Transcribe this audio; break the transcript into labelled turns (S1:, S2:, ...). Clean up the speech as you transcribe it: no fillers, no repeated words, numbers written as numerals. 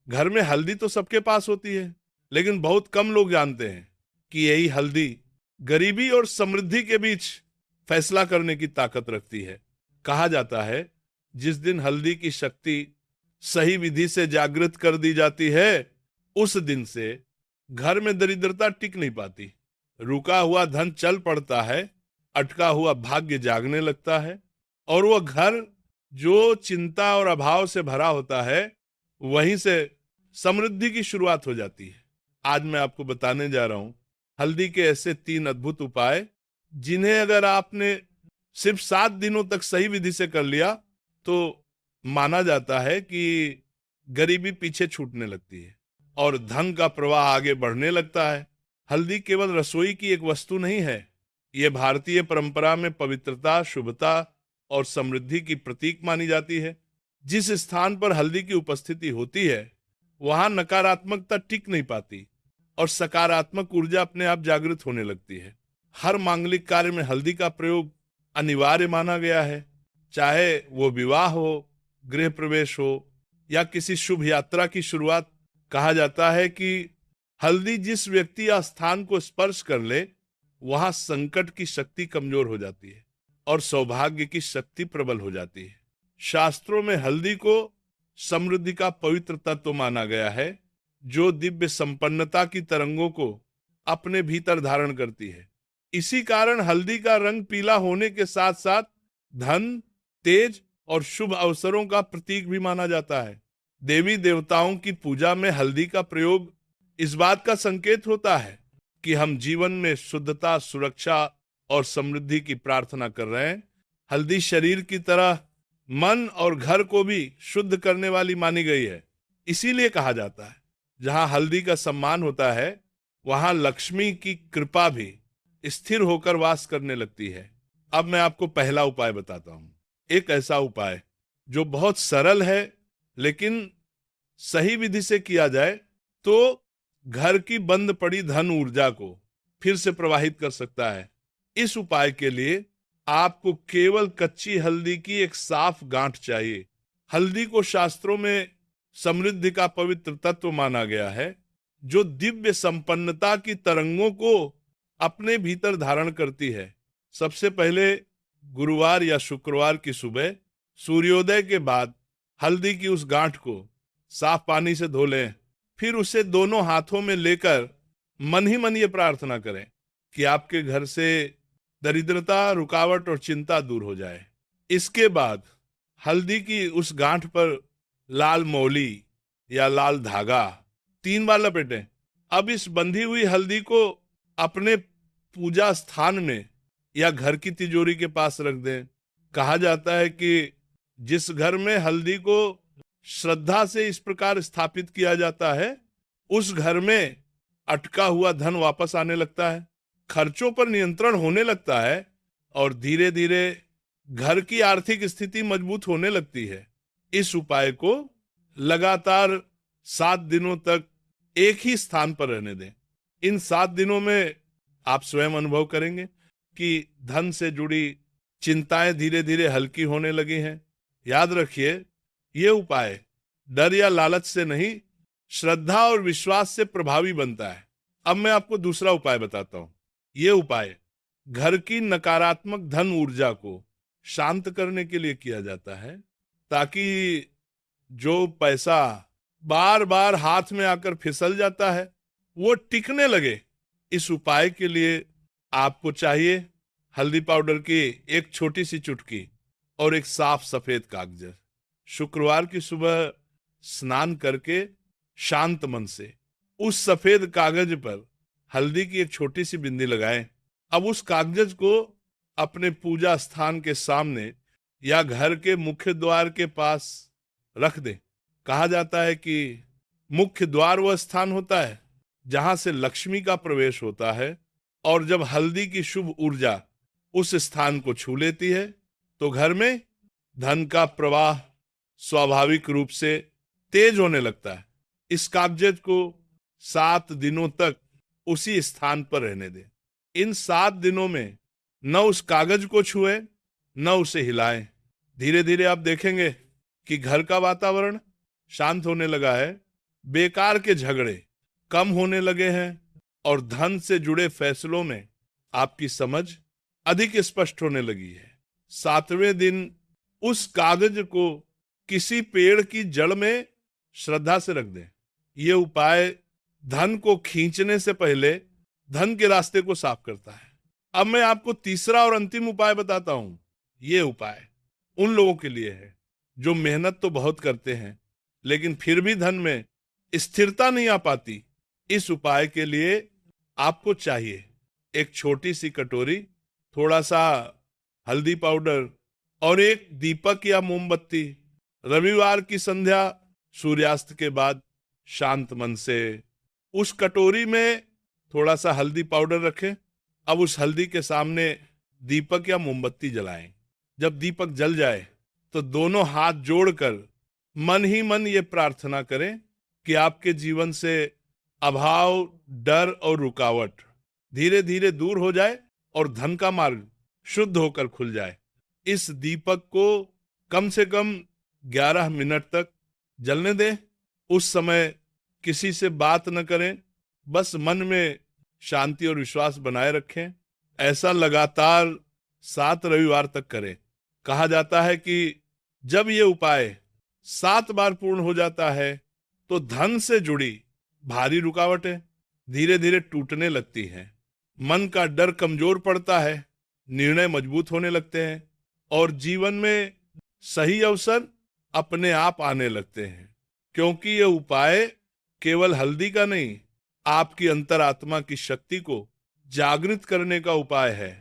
S1: घर में हल्दी तो सबके पास होती है, लेकिन बहुत कम लोग जानते हैं कि यही हल्दी गरीबी और समृद्धि के बीच फैसला करने की ताकत रखती है। कहा जाता है, जिस दिन हल्दी की शक्ति सही विधि से जागृत कर दी जाती है, उस दिन से घर में दरिद्रता टिक नहीं पाती। रुका हुआ धन चल पड़ता है, अटका हुआ भाग्य जागने लगता है, और वह घर जो चिंता और अभाव से भरा होता है, वहीं से समृद्धि की शुरुआत हो जाती है। आज मैं आपको बताने जा रहा हूं हल्दी के ऐसे 3 अद्भुत उपाय, जिन्हें अगर आपने सिर्फ 7 दिनों तक सही विधि से कर लिया तो माना जाता है कि गरीबी पीछे छूटने लगती है और धन का प्रवाह आगे बढ़ने लगता है। हल्दी केवल रसोई की एक वस्तु नहीं है, यह भारतीय परंपरा में पवित्रता, शुभता और समृद्धि की प्रतीक मानी जाती है। जिस स्थान पर हल्दी की उपस्थिति होती है, वहां नकारात्मकता टिक नहीं पाती और सकारात्मक ऊर्जा अपने आप जागृत होने लगती है। हर मांगलिक कार्य में हल्दी का प्रयोग अनिवार्य माना गया है, चाहे वो विवाह हो, गृह प्रवेश हो या किसी शुभ यात्रा की शुरुआत। कहा जाता है कि हल्दी जिस व्यक्ति या स्थान को स्पर्श कर ले, वहां संकट की शक्ति कमजोर हो जाती है और सौभाग्य की शक्ति प्रबल हो जाती है। शास्त्रों में हल्दी को समृद्धि का पवित्र तत्व माना गया है, जो दिव्य संपन्नता की तरंगों को अपने भीतर धारण करती है। इसी कारण हल्दी का रंग पीला होने के साथ साथ धन, तेज और शुभ अवसरों का प्रतीक भी माना जाता है। देवी देवताओं की पूजा में हल्दी का प्रयोग इस बात का संकेत होता है कि हम जीवन में शुद्धता, सुरक्षा और समृद्धि की प्रार्थना कर रहे हैं। हल्दी शरीर की तरह मन और घर को भी शुद्ध करने वाली मानी गई है। इसीलिए कहा जाता है, जहां हल्दी का सम्मान होता है, वहां लक्ष्मी की कृपा भी स्थिर होकर वास करने लगती है। अब मैं आपको पहला उपाय बताता हूं, एक ऐसा उपाय जो बहुत सरल है, लेकिन सही विधि से किया जाए तो घर की बंद पड़ी धन ऊर्जा को फिर से प्रवाहित कर सकता है। इस उपाय के लिए आपको केवल कच्ची हल्दी की एक साफ गांठ चाहिए। हल्दी को शास्त्रों में समृद्धि का पवित्र तत्व माना गया है, जो दिव्य संपन्नता की तरंगों को अपने भीतर धारण करती है। सबसे पहले गुरुवार या शुक्रवार की सुबह सूर्योदय के बाद हल्दी की उस गांठ को साफ पानी से धो लें। फिर उसे दोनों हाथों में लेकर मन ही मन ये प्रार्थना करें कि आपके घर से दरिद्रता, रुकावट और चिंता दूर हो जाए। इसके बाद हल्दी की उस गांठ पर लाल मौली या लाल धागा 3 बार लपेटें। अब इस बंधी हुई हल्दी को अपने पूजा स्थान में या घर की तिजोरी के पास रख दें। कहा जाता है कि जिस घर में हल्दी को श्रद्धा से इस प्रकार स्थापित किया जाता है, उस घर में अटका हुआ धन वापस आने लगता है, खर्चों पर नियंत्रण होने लगता है और धीरे धीरे घर की आर्थिक स्थिति मजबूत होने लगती है। इस उपाय को लगातार 7 दिनों तक एक ही स्थान पर रहने दें। इन 7 दिनों में आप स्वयं अनुभव करेंगे कि धन से जुड़ी चिंताएं धीरे धीरे हल्की होने लगी हैं। याद रखिए, ये उपाय डर या लालच से नहीं, श्रद्धा और विश्वास से प्रभावी बनता है। अब मैं आपको दूसरा उपाय बताता हूं। ये उपाय घर की नकारात्मक धन ऊर्जा को शांत करने के लिए किया जाता है, ताकि जो पैसा बार बार हाथ में आकर फिसल जाता है, वो टिकने लगे। इस उपाय के लिए आपको चाहिए हल्दी पाउडर की एक छोटी सी चुटकी और एक साफ सफेद कागज। शुक्रवार की सुबह स्नान करके शांत मन से उस सफेद कागज पर हल्दी की एक छोटी सी बिंदी लगाएं। अब उस कागज को अपने पूजा स्थान के सामने या घर के मुख्य द्वार के पास रख दें। कहा जाता है कि मुख्य द्वार वह स्थान होता है जहां से लक्ष्मी का प्रवेश होता है, और जब हल्दी की शुभ ऊर्जा उस स्थान को छू लेती है तो घर में धन का प्रवाह स्वाभाविक रूप से तेज होने लगता है। इस कागज को 7 दिनों तक उसी स्थान पर रहने दें। इन 7 दिनों में न उस कागज को छुएं, न उसे हिलाएं। धीरे धीरे आप देखेंगे कि घर का वातावरण शांत होने लगा है, बेकार के झगड़े कम होने लगे हैं और धन से जुड़े फैसलों में आपकी समझ अधिक स्पष्ट होने लगी है। 7वें दिन उस कागज को किसी पेड़ की जड़ में श्रद्धा से रख दें। ये उपाय धन को खींचने से पहले धन के रास्ते को साफ करता है। अब मैं आपको तीसरा और अंतिम उपाय बताता हूं। ये उपाय उन लोगों के लिए है जो मेहनत तो बहुत करते हैं लेकिन फिर भी धन में स्थिरता नहीं आ पाती। इस उपाय के लिए आपको चाहिए एक छोटी सी कटोरी, थोड़ा सा हल्दी पाउडर और एक दीपक या मोमबत्ती। रविवार की संध्या सूर्यास्त के बाद शांत मन से उस कटोरी में थोड़ा सा हल्दी पाउडर रखें। अब उस हल्दी के सामने दीपक या मोमबत्ती जलाएं। जब दीपक जल जाए तो दोनों हाथ जोड़कर मन ही मन ये प्रार्थना करें कि आपके जीवन से अभाव, डर और रुकावट धीरे धीरे दूर हो जाए और धन का मार्ग शुद्ध होकर खुल जाए। इस दीपक को कम से कम 11 मिनट तक जलने दें। उस समय किसी से बात न करें, बस मन में शांति और विश्वास बनाए रखें। ऐसा लगातार 7 रविवार तक करें। कहा जाता है कि जब ये उपाय 7 बार पूर्ण हो जाता है तो धन से जुड़ी भारी रुकावटें धीरे धीरे टूटने लगती हैं, मन का डर कमजोर पड़ता है, निर्णय मजबूत होने लगते हैं और जीवन में सही अवसर अपने आप आने लगते हैं। क्योंकि ये उपाय केवल हल्दी का नहीं, आपकी अंतरात्मा की शक्ति को जागृत करने का उपाय है।